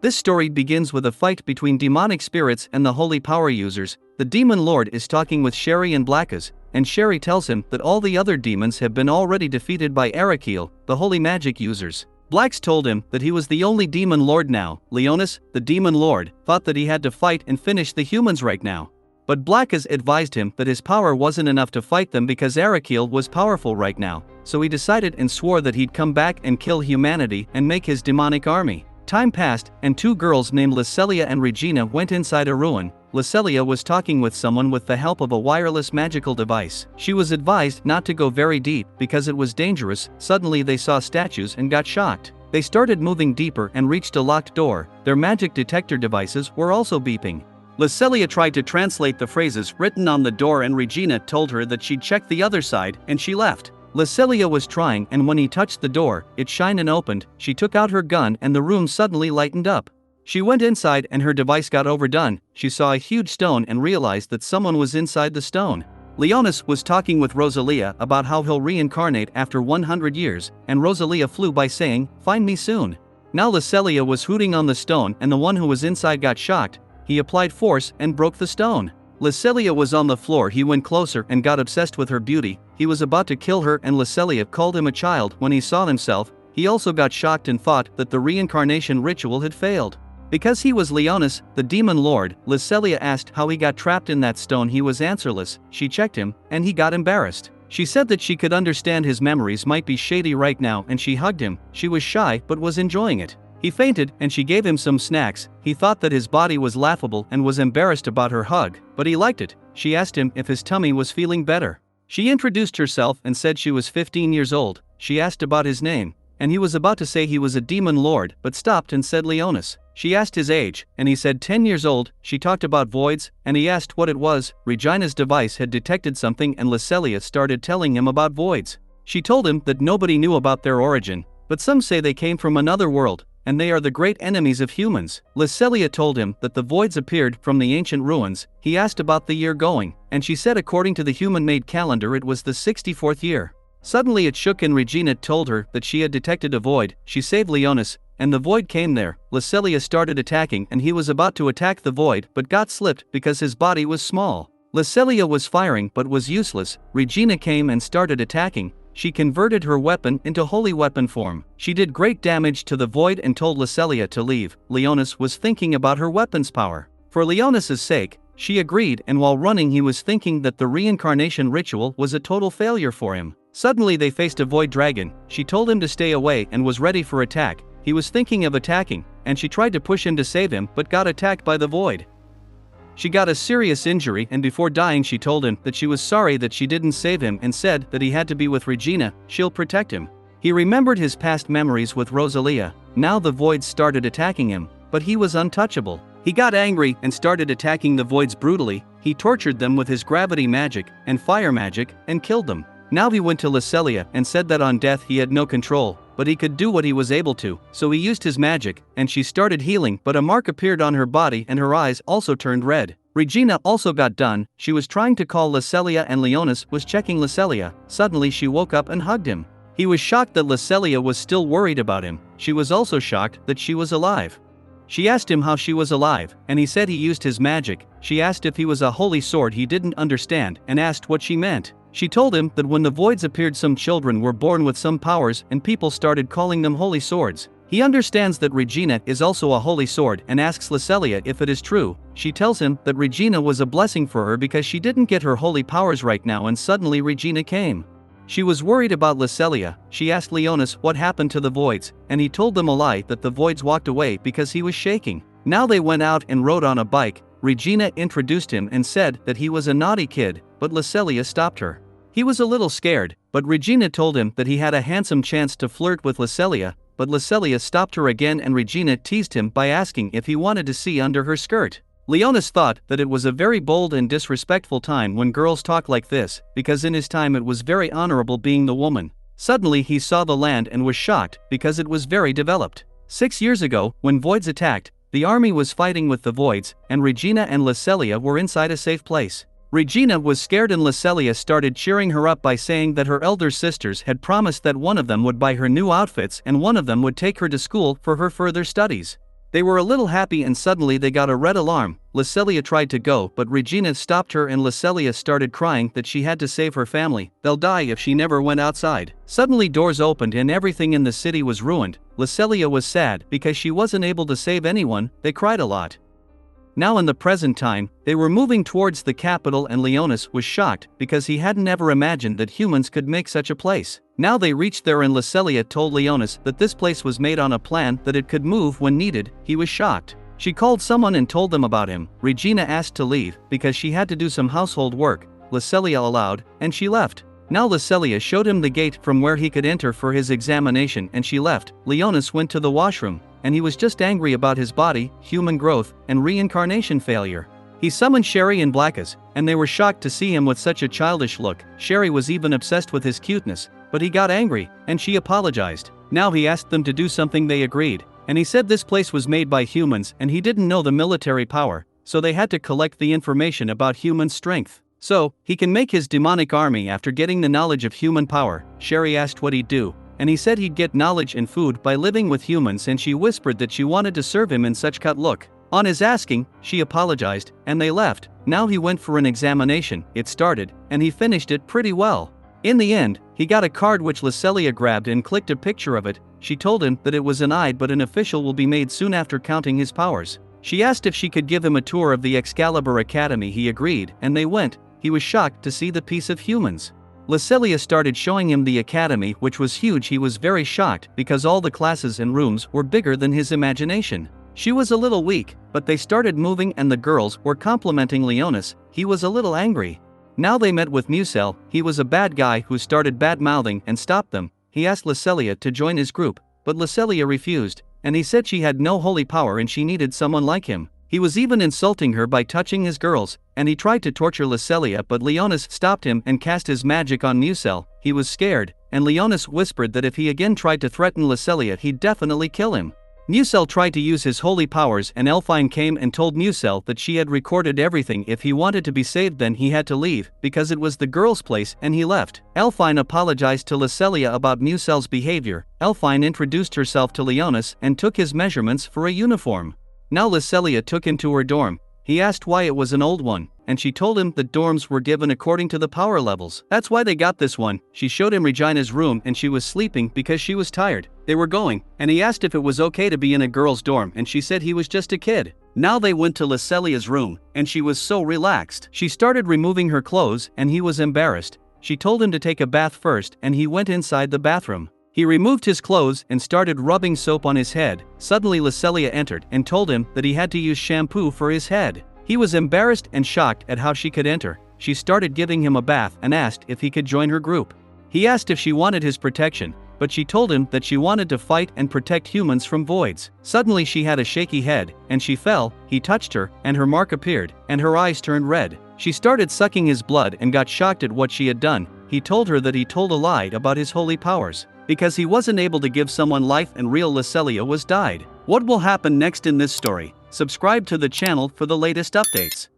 This story begins with a fight between demonic spirits and the holy power users. The demon lord is talking with Sherry and Blackas, and Sherry tells him that all the other demons have been already defeated by Arakiel, the holy magic users. Blacks told him that he was the only demon lord now. Leonis, the demon lord, thought that he had to fight and finish the humans right now. But Blackas advised him that his power wasn't enough to fight them because Arakiel was powerful right now, so he decided and swore that he'd come back and kill humanity and make his demonic army. Time passed, and two girls named Lycelia and Regina went inside a ruin. Lycelia was talking with someone with the help of a wireless magical device. She was advised not to go very deep because it was dangerous. Suddenly they saw statues and got shocked. They started moving deeper and reached a locked door. Their magic detector devices were also beeping. Lycelia tried to translate the phrases written on the door and Regina told her that she'd check the other side and she left. Lycelia was trying, and when he touched the door, it shined and opened. She took out her gun and the room suddenly lightened up. She went inside and her device got overdone. She saw a huge stone and realized that someone was inside the stone. Leonis was talking with Rosalia about how he'll reincarnate after 100 years, and Rosalia flew by saying, "Find me soon." Now Lycelia was hooting on the stone and the one who was inside got shocked. He applied force and broke the stone. Lycelia was on the floor. He went closer and got obsessed with her beauty. He was about to kill her and Lycelia called him a child when he saw himself. He also got shocked and thought that the reincarnation ritual had failed. Because he was Leonis, the demon lord, Lycelia asked how he got trapped in that stone. He was answerless. She checked him, and he got embarrassed. She said that she could understand his memories might be shady right now and she hugged him. She was shy but was enjoying it. He fainted and she gave him some snacks. He thought that his body was laughable and was embarrassed about her hug, but he liked it. She asked him if his tummy was feeling better. She introduced herself and said she was 15 years old. She asked about his name, and he was about to say he was a demon lord but stopped and said Leonis. She asked his age, and he said 10 years old. She talked about voids, and he asked what it was. Regina's device had detected something and Lycelia started telling him about voids. She told him that nobody knew about their origin, but some say they came from another world, and they are the great enemies of humans. Lycelia told him that the voids appeared from the ancient ruins. He asked about the year going, and she said according to the human-made calendar it was the 64th year. Suddenly it shook and Regina told her that she had detected a void. She saved Leonis, and the void came there. Lycelia started attacking and he was about to attack the void but got slipped because his body was small. Lycelia was firing but was useless. Regina came and started attacking. She converted her weapon into holy weapon form. She did great damage to the void and told Lycelia to leave. Leonis was thinking about her weapon's power. For Leonis's sake, she agreed, and while running he was thinking that the reincarnation ritual was a total failure for him. Suddenly they faced a void dragon. She told him to stay away and was ready for attack. He was thinking of attacking, and she tried to push him to save him but got attacked by the void. She got a serious injury, and before dying she told him that she was sorry that she didn't save him and said that he had to be with Regina. She'll protect him. He remembered his past memories with Rosalia. Now the voids started attacking him, but he was untouchable. He got angry and started attacking the voids brutally. He tortured them with his gravity magic and fire magic and killed them. Now he went to Lycelia and said that on death he had no control, but he could do what he was able to, so he used his magic, and she started healing, but a mark appeared on her body and her eyes also turned red. Regina also got done. She was trying to call Lycelia and Leonis was checking Lycelia. Suddenly she woke up and hugged him. He was shocked that Lycelia was still worried about him. She was also shocked that she was alive. She asked him how she was alive, and he said he used his magic. She asked if he was a holy sword. He didn't understand and asked what she meant. She told him that when the voids appeared some children were born with some powers and people started calling them holy swords. He understands that Regina is also a holy sword and asks Lycelia if it is true. She tells him that Regina was a blessing for her because she didn't get her holy powers right now, and suddenly Regina came. She was worried about Lycelia. She asked Leonis what happened to the voids, and he told them a lie that the voids walked away because he was shaking. Now they went out and rode on a bike. Regina introduced him and said that he was a naughty kid, but Lycelia stopped her. He was a little scared, but Regina told him that he had a handsome chance to flirt with Lycelia, but Lycelia stopped her again and Regina teased him by asking if he wanted to see under her skirt. Leonis thought that it was a very bold and disrespectful time when girls talk like this, because in his time it was very honorable being the woman. Suddenly he saw the land and was shocked because it was very developed. 6 years ago, when voids attacked, the army was fighting with the voids, and Regina and Lycelia were inside a safe place. Regina was scared and Lycelia started cheering her up by saying that her elder sisters had promised that one of them would buy her new outfits and one of them would take her to school for her further studies. They were a little happy and suddenly they got a red alarm. Lucelia tried to go but Regina stopped her and Lucelia started crying that she had to save her family, they'll die if she never went outside. Suddenly doors opened and everything in the city was ruined. Lucelia was sad because she wasn't able to save anyone, they cried a lot. Now in the present time, they were moving towards the capital and Leonis was shocked because he hadn't ever imagined that humans could make such a place. Now they reached there and Lucelia told Leonis that this place was made on a plan that it could move when needed. He was shocked. She called someone and told them about him. Regina asked to leave because she had to do some household work. Lucelia allowed, and she left. Now Lucelia showed him the gate from where he could enter for his examination and she left. Leonis went to the washroom, and he was just angry about his body, human growth, and reincarnation failure. He summoned Sherry and Blackas, and they were shocked to see him with such a childish look. Sherry was even obsessed with his cuteness, but he got angry, and she apologized. Now he asked them to do something, they agreed, and he said this place was made by humans and he didn't know the military power, so they had to collect the information about human strength. So, he can make his demonic army after getting the knowledge of human power. Sherry asked what he'd do, and he said he'd get knowledge and food by living with humans and she whispered that she wanted to serve him in such cut look. On his asking, she apologized, and they left. Now he went for an examination, it started, and he finished it pretty well. In the end, he got a card which Lucelia grabbed and clicked a picture of it. She told him that it was an id but an official will be made soon after counting his powers. She asked if she could give him a tour of the Excalibur Academy. He agreed, and they went. He was shocked to see the piece of humans. Lucelia started showing him the academy, which was huge. He was very shocked because all the classes and rooms were bigger than his imagination. She was a little weak, but they started moving and the girls were complimenting Leonis. He was a little angry. Now they met with Musel. He was a bad guy who started bad-mouthing and stopped them. He asked Lucelia to join his group, but Lucelia refused, and he said she had no holy power and she needed someone like him. He was even insulting her by touching his girls, and he tried to torture Lucelia but Leonis stopped him and cast his magic on Musel. He was scared, and Leonis whispered that if he again tried to threaten Lucelia he'd definitely kill him. Musel tried to use his holy powers and Elfine came and told Musel that she had recorded everything. If he wanted to be saved then he had to leave, because it was the girl's place, and he left. Elfine apologized to Lucelia about Musel's behavior. Elfine introduced herself to Leonis and took his measurements for a uniform. Now Lucelia took him to her dorm. He asked why it was an old one, and she told him that dorms were given according to the power levels. That's why they got this one. She showed him Regina's room and she was sleeping because she was tired. They were going, and he asked if it was okay to be in a girl's dorm and she said he was just a kid. Now they went to Lucelia's room, and she was so relaxed. She started removing her clothes and he was embarrassed. She told him to take a bath first and he went inside the bathroom. He removed his clothes and started rubbing soap on his head. Suddenly Lucelia entered and told him that he had to use shampoo for his head. He was embarrassed and shocked at how she could enter. She started giving him a bath and asked if he could join her group. He asked if she wanted his protection, but she told him that she wanted to fight and protect humans from voids. Suddenly she had a shaky head, and she fell. He touched her, and her mark appeared, and her eyes turned red. She started sucking his blood and got shocked at what she had done. He told her that he told a lie about his holy powers, because he wasn't able to give someone life and real Lucelia was died. What will happen next in this story? Subscribe to the channel for the latest updates.